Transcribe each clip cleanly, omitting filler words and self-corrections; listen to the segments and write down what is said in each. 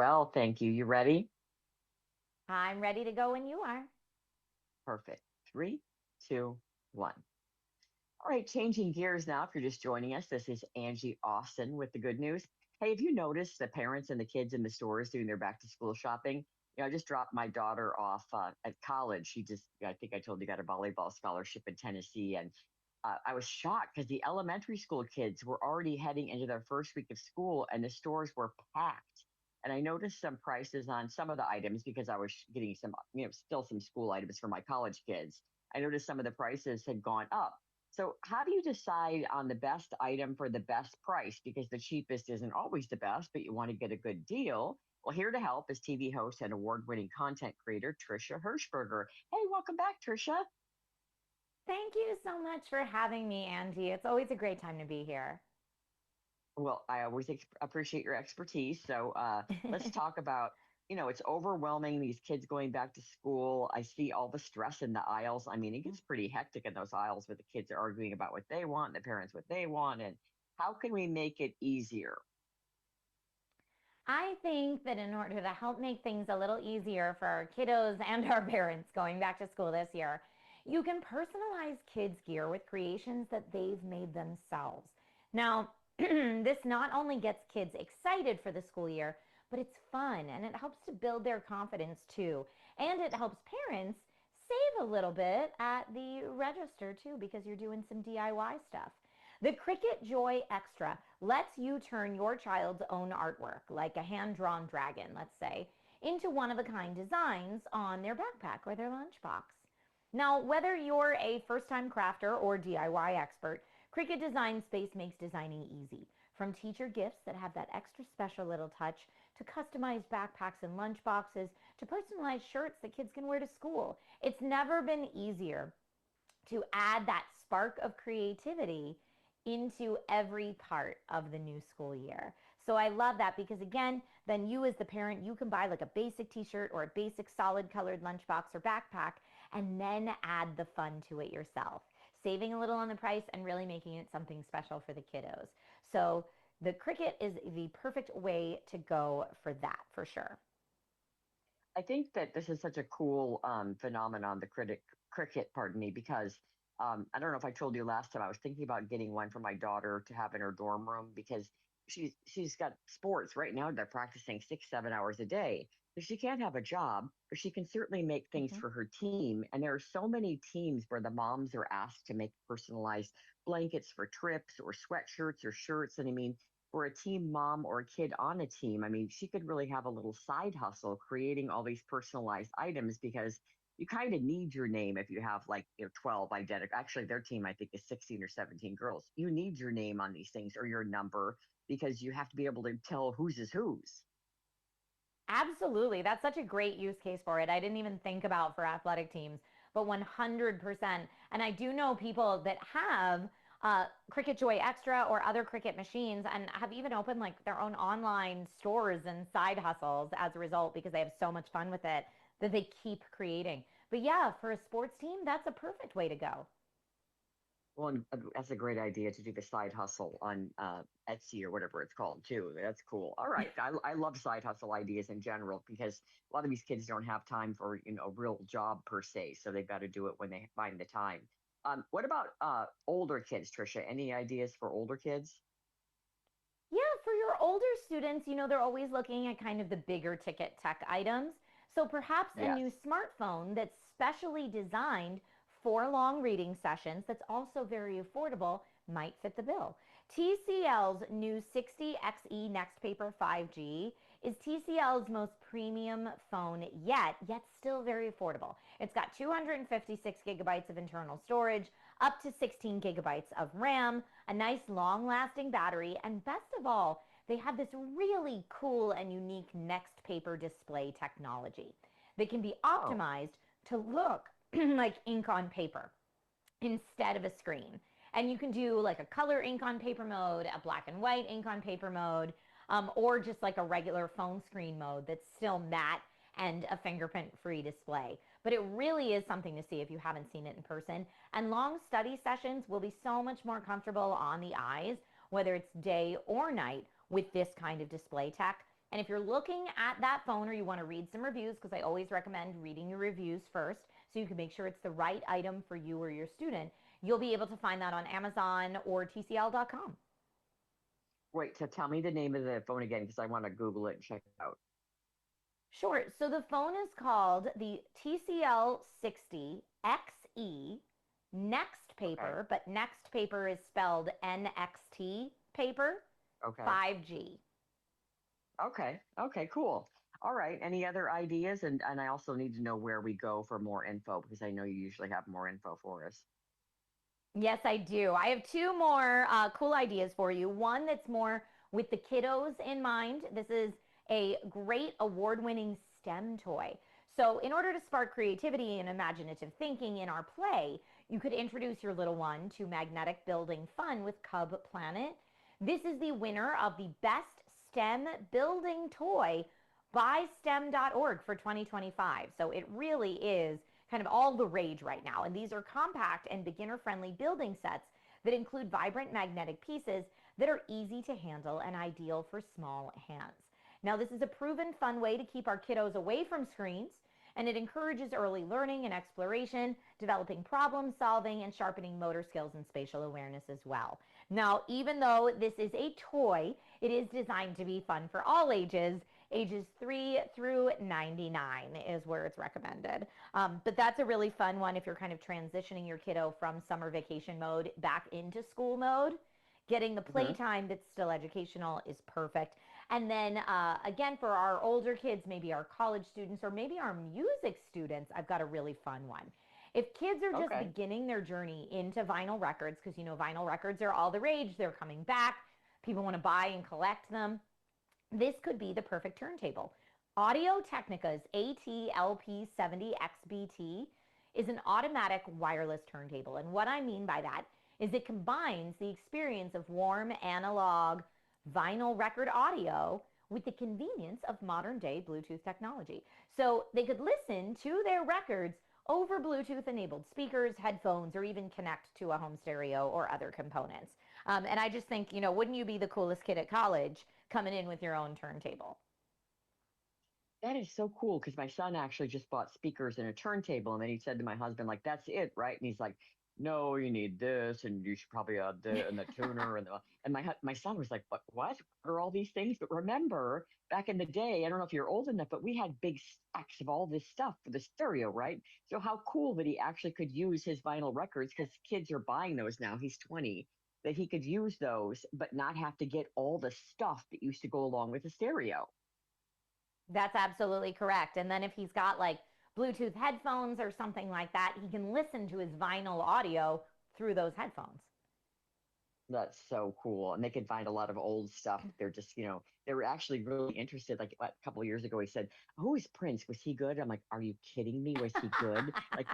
Well, thank you. You ready? I'm ready to go when you are. Perfect. Three, two, one. All right, changing gears now. If you're just joining us, this is Angie Austin with the good news. Hey, have you noticed the parents and the kids in the stores doing their back to school shopping? I just dropped my daughter off at college. I think I told you, got a volleyball scholarship in Tennessee. And I was shocked because the elementary school kids were already heading into their first week of school and the stores were packed. And I noticed some prices on some of the items because I was getting some, still some school items for my college kids. I noticed some of the prices had gone up. So, how do you decide on the best item for the best price? Because the cheapest isn't always the best, but you want to get a good deal. Well, here to help is TV host and award winning content creator Trisha Hershberger. Hey, welcome back, Trisha. Thank you so much for having me, Angie. It's always a great time to be here. Well, I always appreciate your expertise. So, let's talk about, it's overwhelming, these kids going back to school. I see all the stress in the aisles. I mean, it gets pretty hectic in those aisles where the kids are arguing about what they want, the parents what they want. And how can we make it easier? I think that in order to help make things a little easier for our kiddos and our parents going back to school this year, you can personalize kids' gear with creations that they've made themselves. Now, this not only gets kids excited for the school year, but it's fun and it helps to build their confidence too. And it helps parents save a little bit at the register too because you're doing some DIY stuff. The Cricut Joy Extra lets you turn your child's own artwork, like a hand drawn dragon, let's say, into one of a kind designs on their backpack or their lunchbox. Now, whether you're a first time crafter or DIY expert, Cricut Design Space makes designing easy. From teacher gifts that have that extra special little touch, to customized backpacks and lunchboxes, to personalized shirts that kids can wear to school. It's never been easier to add that spark of creativity into every part of the new school year. So I love that because again, then you as the parent, you can buy like a basic t-shirt or a basic solid colored lunchbox or backpack and then add the fun to it yourself, saving a little on the price and really making it something special for the kiddos. So the Cricut is the perfect way to go for that for sure. I think that this is such a cool phenomenon, the cricket, pardon me, because I don't know if I told you last time I was thinking about getting one for my daughter to have in her dorm room because she's got sports right now. They're practicing 6, 7 hours a day, so she can't have a job, but she can certainly make things Mm-hmm. for her team. And there are so many teams where the moms are asked to make personalized blankets for trips or sweatshirts or shirts. And I mean, for a team mom or a kid on a team, I mean, she could really have a little side hustle creating all these personalized items because you kind of need your name if you have like 12 identical. Actually, their team, I think, is 16 or 17 girls. You need your name on these things or your number because you have to be able to tell whose is whose. Absolutely. That's such a great use case for it. I didn't even think about for athletic teams, but 100%. And I do know people that have Cricut Joy Extra or other Cricut machines and have even opened like their own online stores and side hustles as a result because they have so much fun with it that they keep creating. But yeah, for a sports team, that's a perfect way to go. Well, and that's a great idea to do the side hustle on Etsy or whatever it's called too. That's cool. All right, I love side hustle ideas in general because a lot of these kids don't have time for a real job per se, so they've got to do it when they find the time. What about older kids, Trisha? Any ideas for older kids? Yeah, for your older students, they're always looking at kind of the bigger ticket tech items. So perhaps a new Yes. smartphone that's specially designed for long reading sessions that's also very affordable might fit the bill. TCL's new 60XE Next Paper 5G is TCL's most premium phone yet still very affordable. It's got 256 gigabytes of internal storage, up to 16 gigabytes of RAM, a nice long lasting battery, and best of all, they have this really cool and unique next paper display technology that can be Oh, optimized to look like ink on paper instead of a screen. And you can do like a color ink on paper mode, a black and white ink on paper mode, or just like a regular phone screen mode that's still matte and a fingerprint free display. But it really is something to see if you haven't seen it in person. And long study sessions will be so much more comfortable on the eyes, whether it's day or night, with this kind of display tech. And if you're looking at that phone or you want to read some reviews, because I always recommend reading your reviews first so you can make sure it's the right item for you or your student, you'll be able to find that on Amazon or TCL.com. Wait, so tell me the name of the phone again because I want to Google it and check it out. Sure. So the phone is called the TCL 60 XE Next Okay. Paper, but Next Paper is spelled NXT paper Okay. 5G. Okay. Okay. Cool. All right. Any other ideas? And I also need to know where we go for more info because I know you usually have more info for us. Yes, I do. I have two more cool ideas for you. One that's more with the kiddos in mind. This is a great award winning STEM toy. So, in order to spark creativity and imaginative thinking in our play, you could introduce your little one to magnetic building fun with Cub Planet. This is the winner of the Best STEM Building Toy by STEM.org for 2025. So it really is kind of all the rage right now. And these are compact and beginner friendly building sets that include vibrant magnetic pieces that are easy to handle and ideal for small hands. Now, this is a proven fun way to keep our kiddos away from screens, and it encourages early learning and exploration, developing problem solving, and sharpening motor skills and spatial awareness as well. Now, even though this is a toy, it is designed to be fun for all ages. Ages 3 through 99 is where it's recommended. But that's a really fun one if you're kind of transitioning your kiddo from summer vacation mode back into school mode. Getting the Hmm. playtime that's still educational is perfect. And then again, for our older kids, maybe our college students or maybe our music students, I've got a really fun one. If kids are just Okay. beginning their journey into vinyl records, because you know vinyl records are all the rage, they're coming back, people want to buy and collect them, this could be the perfect turntable. Audio Technica's ATLP70XBT is an automatic wireless turntable. And what I mean by that is it combines the experience of warm analog vinyl record audio with the convenience of modern day Bluetooth technology. So they could listen to their records over Bluetooth enabled speakers, headphones, or even connect to a home stereo or other components. And I just think, you know, wouldn't you be the coolest kid at college coming in with your own turntable? That is so cool because my son actually just bought speakers and a turntable, and then he said to my husband, like, "That's it, right?" And he's like, "No, you need this, and you should probably add the and the tuner and the." And my son was like, "What? What are all these things?" But remember, back in the day, I don't know if you're old enough, but we had big stacks of all this stuff for the stereo, right? So how cool that he actually could use his vinyl records because kids are buying those now. He's 20. That he could use those, but not have to get all the stuff that used to go along with the stereo. That's absolutely correct. And then if he's got like Bluetooth headphones or something like that, he can listen to his vinyl audio through those headphones. That's so cool. And they can find a lot of old stuff. They're just, they were actually really interested. Like a couple of years ago, he said, "Who is Prince? Was he good?" I'm like, "Are you kidding me? Was he good?" Like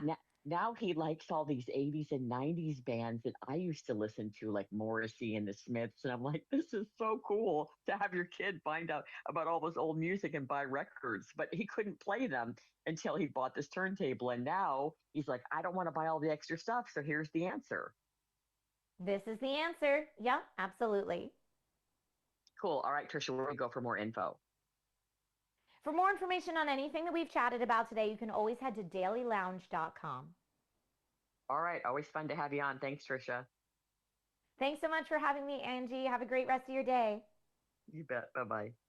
now he likes all these 80s and 90s bands that I used to listen to, like Morrissey and the Smiths. And I'm like, this is so cool to have your kid find out about all this old music and buy records. But he couldn't play them until he bought this turntable. And now he's like, "I don't want to buy all the extra stuff. So here's the answer." This is the answer. Yeah, absolutely. Cool. All right, Trisha, where do we go for more info? For more information on anything that we've chatted about today, you can always head to dailylounge.com. All right. Always fun to have you on. Thanks, Trisha. Thanks so much for having me, Angie. Have a great rest of your day. You bet. Bye bye.